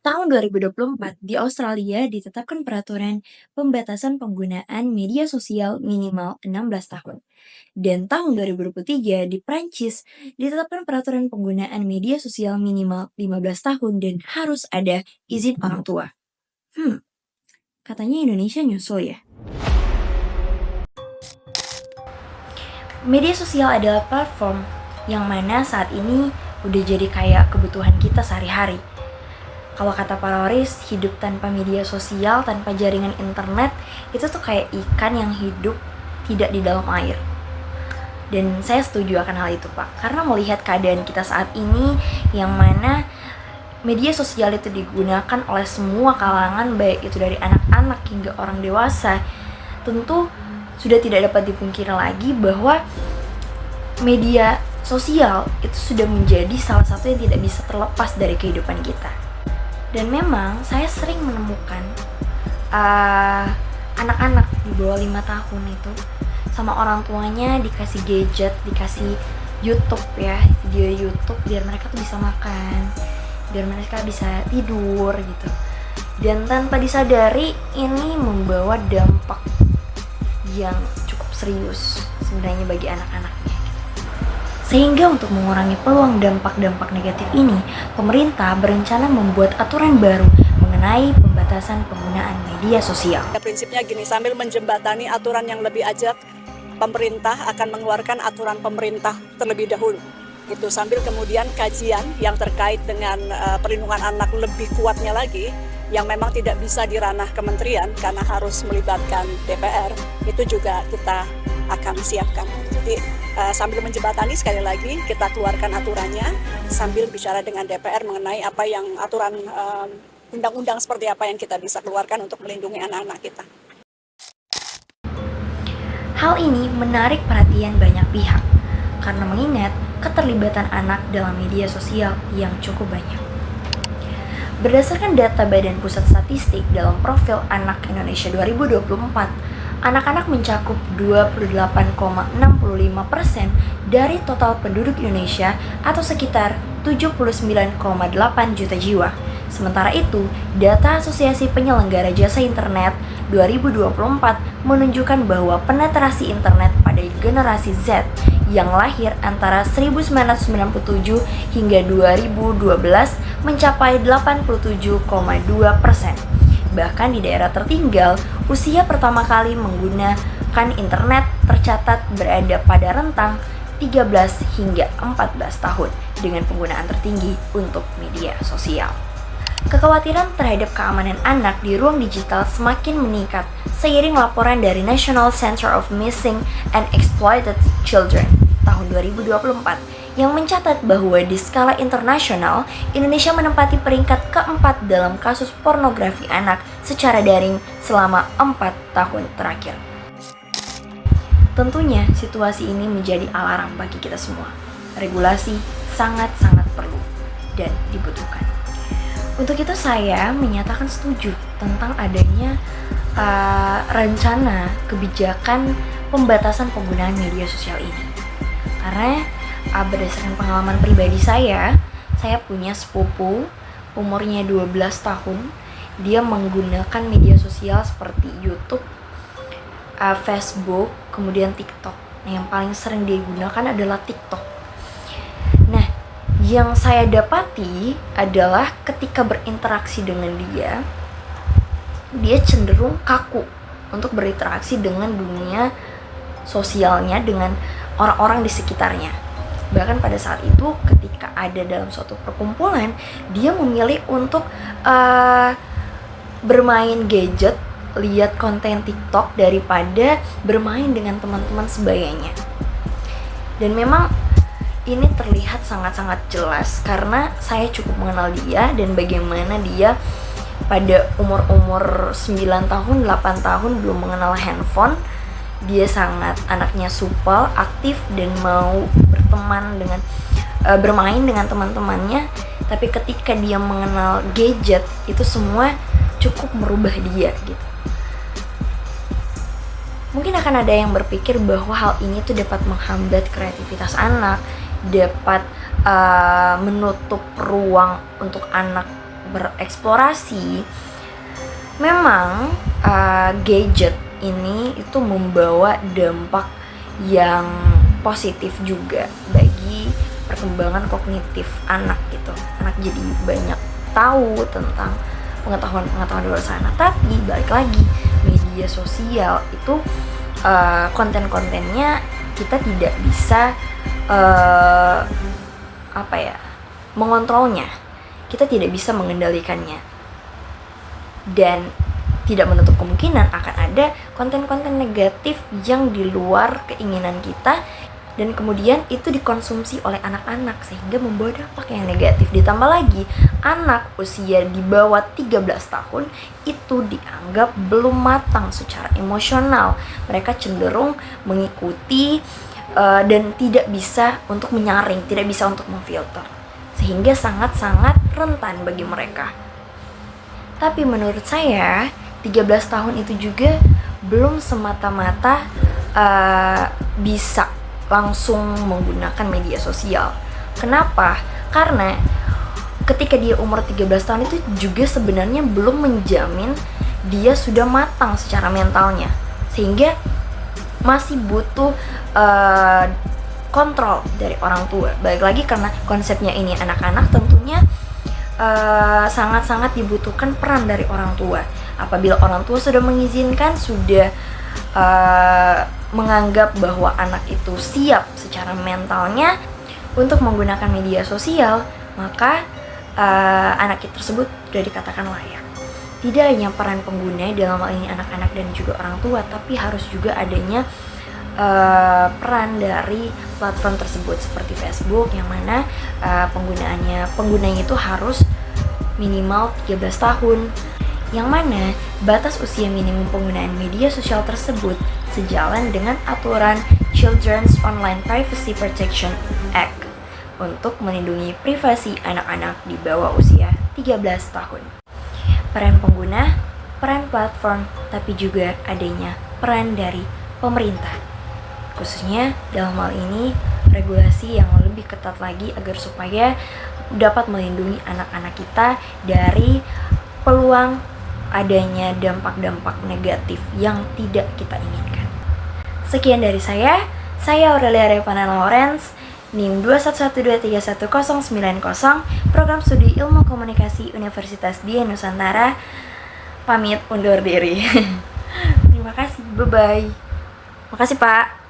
Tahun 2024, di Australia ditetapkan peraturan pembatasan penggunaan media sosial minimal 16 tahun. Dan tahun 2023 di Prancis ditetapkan peraturan penggunaan media sosial minimal 15 tahun dan harus ada izin orang tua. Katanya Indonesia nyusul ya. Media sosial adalah platform yang mana saat ini udah jadi kayak kebutuhan kita sehari-hari. Kalau kata Paloris, hidup tanpa media sosial, tanpa jaringan internet, itu tuh kayak ikan yang hidup tidak di dalam air. Dan saya setuju akan hal itu, Pak. Karena melihat keadaan kita saat ini, yang mana media sosial itu digunakan oleh semua kalangan, baik itu dari anak-anak hingga orang dewasa, tentu sudah tidak dapat dipungkiri lagi bahwa media sosial itu sudah menjadi salah satu yang tidak bisa terlepas dari kehidupan kita. Dan memang saya sering menemukan anak-anak di bawah 5 tahun itu sama orang tuanya dikasih gadget, dikasih YouTube ya, video YouTube biar mereka tuh bisa makan, biar mereka bisa tidur gitu. Dan tanpa disadari ini membawa dampak yang cukup serius sebenarnya bagi anak-anaknya. Sehingga untuk mengurangi peluang dampak-dampak negatif ini, pemerintah berencana membuat aturan baru mengenai pembatasan penggunaan media sosial. Prinsipnya gini, sambil menjembatani aturan yang lebih ajak, pemerintah akan mengeluarkan aturan pemerintah terlebih dahulu. Itu sambil kemudian kajian yang terkait dengan perlindungan anak lebih kuatnya lagi, yang memang tidak bisa di ranah kementerian karena harus melibatkan DPR, itu juga kita akan siapkan. Jadi sambil menjembatani, sekali lagi kita keluarkan aturannya sambil bicara dengan DPR mengenai apa yang aturan undang-undang seperti apa yang kita bisa keluarkan untuk melindungi anak-anak kita. Hal ini menarik perhatian banyak pihak karena mengingat keterlibatan anak dalam media sosial yang cukup banyak. Berdasarkan data Badan Pusat Statistik dalam profil Anak Indonesia 2024, anak-anak mencakup 28,65% dari total penduduk Indonesia atau sekitar 79,8 juta jiwa. Sementara itu, data Asosiasi Penyelenggara Jasa Internet 2024 menunjukkan bahwa penetrasi internet pada generasi Z yang lahir antara 1997 hingga 2012 mencapai 87,2%. Bahkan di daerah tertinggal, usia pertama kali menggunakan internet tercatat berada pada rentang 13 hingga 14 tahun dengan penggunaan tertinggi untuk media sosial. Kekhawatiran terhadap keamanan anak di ruang digital semakin meningkat seiring laporan dari National Center of Missing and Exploited Children tahun 2024 yang mencatat bahwa di skala internasional, Indonesia menempati peringkat keempat dalam kasus pornografi anak secara daring selama 4 tahun terakhir. Tentunya situasi ini menjadi alarm bagi kita semua. Regulasi sangat-sangat perlu dan dibutuhkan. Untuk itu saya menyatakan setuju tentang adanya rencana kebijakan pembatasan penggunaan media sosial ini. Karena berdasarkan pengalaman pribadi saya punya sepupu umurnya 12 tahun. Dia menggunakan media sosial seperti YouTube, Facebook, kemudian TikTok. Nah, yang paling sering digunakan adalah TikTok. Nah, yang saya dapati adalah ketika berinteraksi dengan dia cenderung kaku untuk berinteraksi dengan dunia sosialnya, dengan orang-orang di sekitarnya. Bahkan pada saat itu ketika ada dalam suatu perkumpulan, dia memilih untuk bermain gadget, lihat konten TikTok daripada bermain dengan teman-teman sebayanya. Dan memang ini terlihat sangat-sangat jelas karena saya cukup mengenal dia dan bagaimana dia pada umur-umur 9 tahun, 8 tahun belum mengenal handphone. Dia sangat anaknya supel, aktif dan mau bermain dengan teman-temannya. Tapi ketika dia mengenal gadget, itu semua cukup merubah dia gitu. Mungkin akan ada yang berpikir bahwa hal ini tuh dapat menghambat kreativitas anak, dapat menutup ruang untuk anak bereksplorasi, memang gadget ini itu membawa dampak yang positif juga bagi perkembangan kognitif anak gitu. Anak jadi banyak tahu tentang pengetahuan di luar sana. Tapi balik lagi, media sosial itu konten-kontennya kita tidak bisa mengontrolnya. Kita tidak bisa mengendalikannya. Dan tidak menutup kemungkinan akan ada konten-konten negatif yang di luar keinginan kita, dan kemudian itu dikonsumsi oleh anak-anak sehingga membawa dampak yang negatif. Ditambah lagi, anak usia di bawah 13 tahun itu dianggap belum matang secara emosional. Mereka cenderung mengikuti dan tidak bisa untuk menyaring, tidak bisa untuk memfilter, sehingga sangat-sangat rentan bagi mereka. Tapi menurut saya 13 tahun itu juga belum semata-mata bisa langsung menggunakan media sosial. Kenapa? Karena ketika dia umur 13 tahun itu juga sebenarnya belum menjamin dia sudah matang secara mentalnya, sehingga masih butuh kontrol dari orang tua. Balik lagi, karena konsepnya ini anak-anak, tentunya sangat-sangat dibutuhkan peran dari orang tua. Apabila orang tua sudah mengizinkan, sudah menganggap bahwa anak itu siap secara mentalnya untuk menggunakan media sosial, maka anak tersebut sudah dikatakan layak. Tidak hanya peran pengguna, dalam hal ini anak-anak dan juga orang tua, tapi harus juga adanya peran dari platform tersebut seperti Facebook, yang mana penggunanya itu harus minimal 13 tahun, yang mana batas usia minimum penggunaan media sosial tersebut sejalan dengan aturan Children's Online Privacy Protection Act untuk melindungi privasi anak-anak di bawah usia 13 tahun. Peran pengguna, peran platform, tapi juga adanya peran dari pemerintah, khususnya dalam hal ini regulasi yang lebih ketat lagi agar supaya dapat melindungi anak-anak kita dari peluang adanya dampak-dampak negatif yang tidak kita inginkan. Sekian dari saya Aurelia Revana Lawrence, NIM 211231090, Program Studi Ilmu Komunikasi Universitas Dian Nusantara. Pamit undur diri. Terima kasih, bye-bye. Makasih Pak.